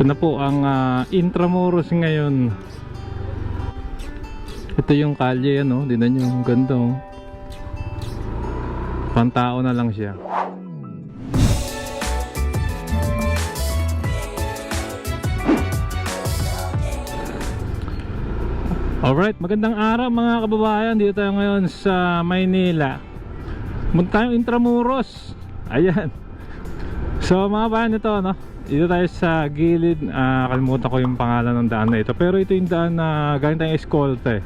Ito na po ang Intramuros ngayon. Ito yung kalye, ano, dinan nyo, ang ganda, oh. Pantao na lang siya. Alright, magandang araw mga kababayan. Dito tayo ngayon sa Maynila. Punta tayong Intramuros. Ayan. So mga kababayan, ito, no? Dito tayo sa gilid. Kalimutan ko yung pangalan ng daan na ito. Pero ito yung daan na galing tayong eskolta, eh.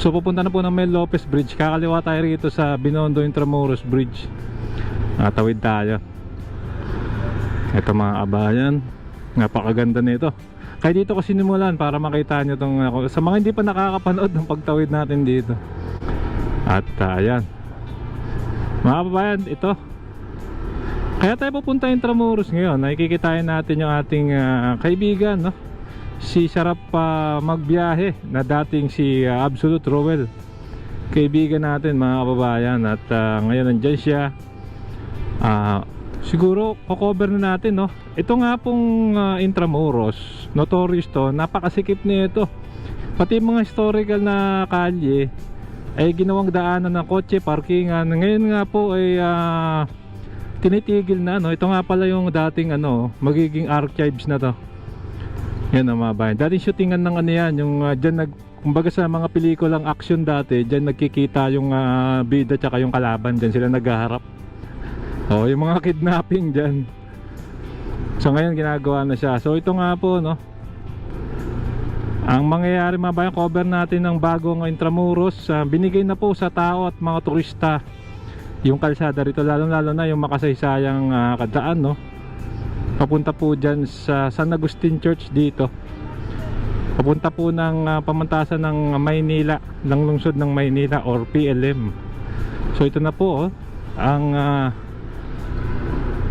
So pupunta na po ng Mel Lopez Bridge. Kakaliwa tayo rito sa Binondo Intramuros Bridge. Tawid tayo. Ito mga kababayan, napakaganda nito. Kaya dito ko sinimulan para makita nyo itong, sa mga hindi pa nakakapanood ng pagtawid natin dito. At ayan mga kababayan, ito. Kaya tayo pupunta Intramuros ngayon. Nakikitain natin yung ating kaibigan, no? Si sarap magbiyahe na dating si Absolute Rowell. Kaibigan natin mga kababayan. At ngayon nandyan siya. Siguro cover na natin, no? Ito nga pong Intramuros, notorious to, napakasikip nito. Pati mga historical na kalye ay ginawang daanan ng kotse, parkingan. Ngayon nga po ay tinitigil na, no? Ito nga pala yung dating magiging archives na to. Yan ang mga bayan. Dating shootingan ng yan, yung dyan kumbaga sa mga pelikulang action dati, dyan nagkikita yung bida tsaka yung kalaban, dyan sila naghaharap. Yung mga kidnapping dyan. So ngayon ginagawa na siya. So ito nga po, no, ang mangyayari mga bayan, cover natin ng bagong Intramuros. Binigay na po sa tao at mga turista yung kalsada rito, lalo na yung makasaysayang kadaan, no, papunta po dyan sa San Agustin Church dito, papunta po ng pamantasan ng Maynila, ng lungsod ng Maynila or PLM. So ito na po, ang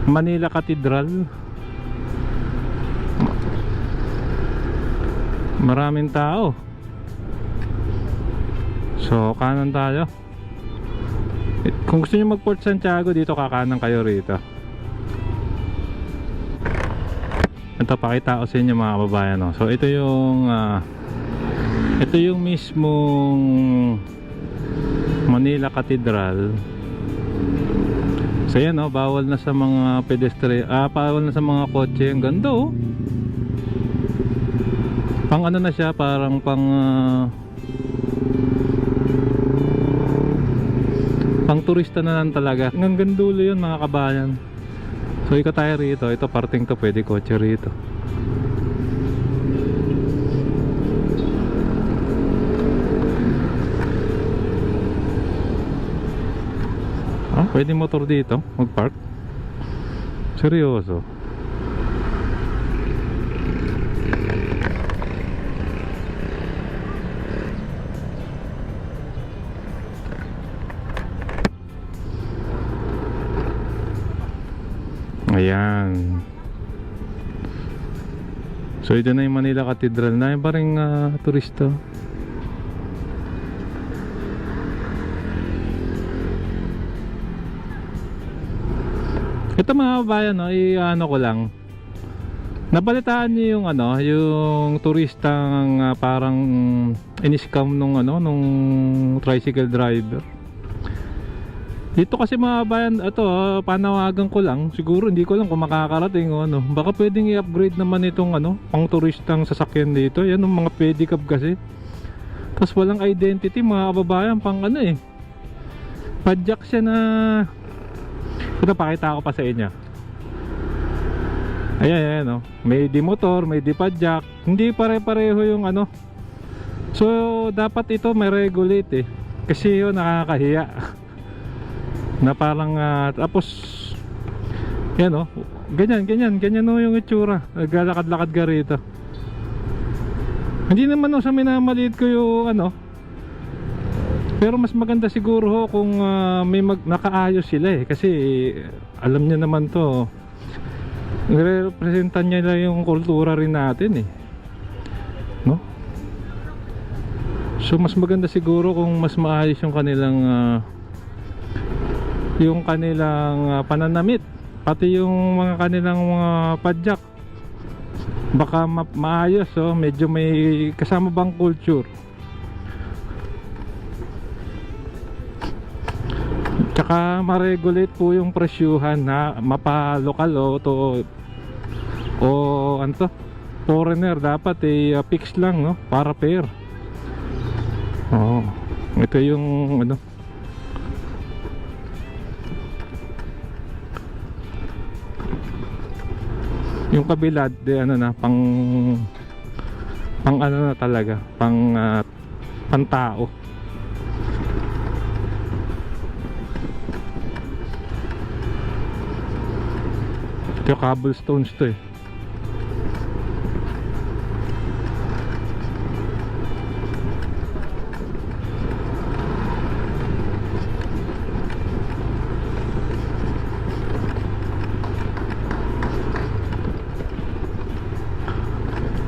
Manila Cathedral. Maraming tao. So kanan tayo. Kung gusto nyo mag Port Santiago, dito kakanan kayo rito. Ito, pakita ko sa inyo mga kababayan, no? So ito yung mismong Manila Cathedral. So yan, bawal na sa mga pedestrian, bawal na sa mga kotse. Ang ganda, oh. Pang na siya, parang pang turista na lang talaga. Ang gandulo yun mga kabayan. So ikot tayo rito. Ito parting to, pwede kotse rito. Pwede motor dito mag-park. Seryoso. Ayan. So ito na yung Manila Cathedral na yung parang turista. Ito mga kabayan, no, i-ano ko lang. Nabalitaan niyo yung yung turistang parang in-scam nung tricycle driver. Dito kasi mga kabayan, ito panawagan ko lang. Siguro hindi ko lang kung makakarating o baka pwedeng i-upgrade naman itong pang turistang sasakyan dito. Yan yung mga pedicab kasi. Tapos walang identity mga kababayan, pang padjak siya na. Ito, pakita ko pa sa inyo. Ayan, may di motor, may di padjak. Hindi pare-pareho yung So dapat ito may regulate, kasi yun nakakahiya. Na parang tapos yan, ganyan yung itsura. Naglalakad-lakad ka rito. Hindi naman sa minamaliit ko yung pero mas maganda siguro kung may nakaayos sila, kasi alam niya naman to, nire-representan niya yung kultura rin natin, no? So mas maganda siguro kung mas maayos yung kanilang pananamit, pati yung mga kanilang mga padjak. Baka maayos, oh, medyo may kasama bang culture. Tsaka ma-regulate po yung presyuhan na mapa-lokal o ano to, foreigner dapat fix lang, no, para fair. Oh, ito yung ano. Yung kabila de ano na pang ano na talaga, pantao. Ito cobblestones to eh.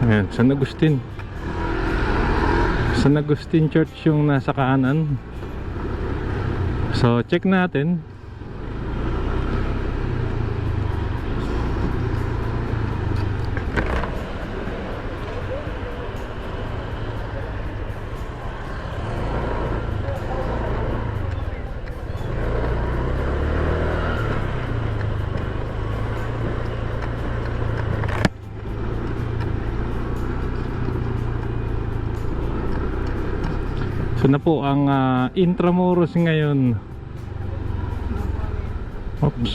Ayan, San Agustin. San Agustin Church yung nasa kanan. So check natin. Ito na po ang Intramuros ngayon. Oops.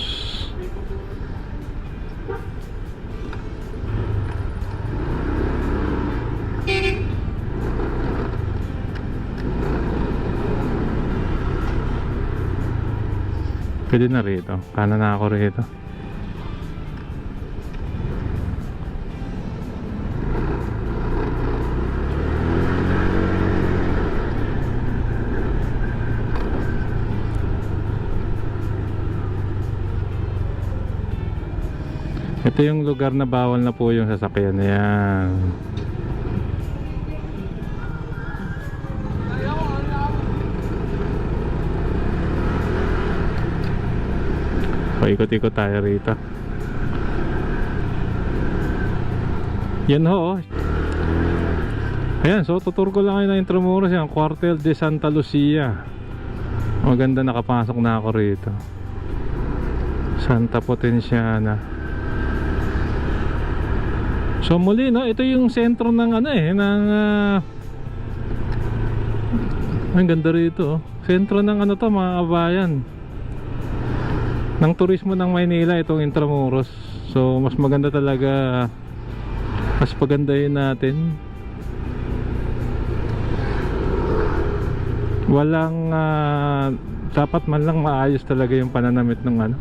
Pwede na rito. Kanan na ako rito. Ito yung lugar na bawal na po yung sasakyan. Ayan. Ikot-ikot tayo rito. Yan ho, oh. Ayan, so tutur ko lang kayo ng Intramuros. Yan, Cuartel de Santa Lucia. Maganda, nakapasok na ako rito. Santa Potenciana. So muli, no, ito yung sentro ng ano ng ang ganda rito, oh. Sentro ng ano to, mga kabayan, ng turismo ng Maynila, itong Intramuros. So mas maganda talaga, mas pagandahin natin. Walang dapat man lang maayos talaga yung pananamit ng ano.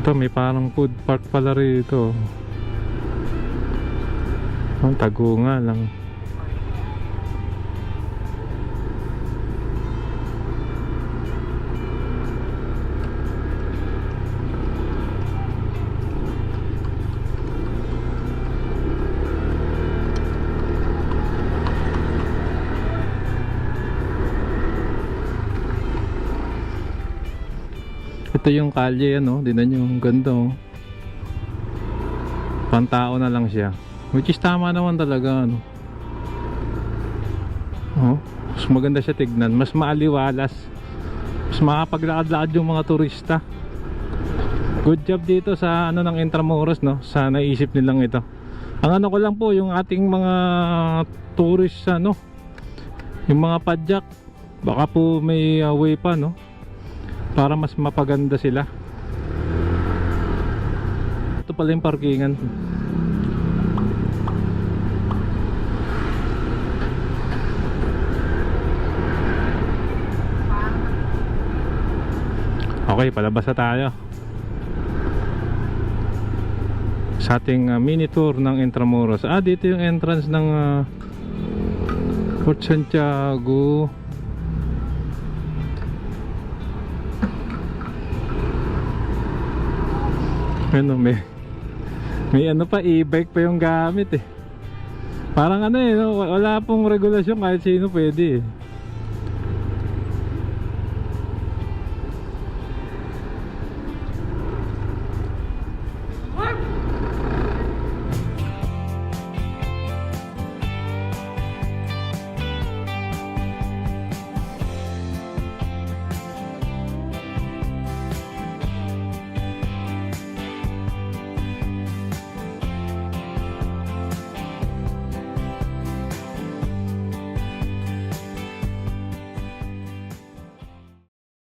Ito, may parang food park pala rito. Ang tago nga lang. Ito yung kalye, ano, dinan yung ganda, oh. Pantao na lang siya, which is tama naman talaga, ano. Oh, mas maganda siya tignan, mas maaliwalas, mas makapaglakad-lakad yung mga turista. Good job dito sa ano ng Intramuros, no, sa naisip nilang ito. Ang ano ko lang po, yung ating mga tourist, ano, yung mga padyak, baka po may way pa, no, para mas mapaganda sila. Ito pala yung parkingan. Okay, palabas na tayo sa ating mini tour ng Intramuros. Dito yung entrance ng Fort Santiago. Ano, may ano pa, e-bike pa yung gamit eh. Parang ano eh, no? Wala pong regulasyon, kahit sino pwede eh.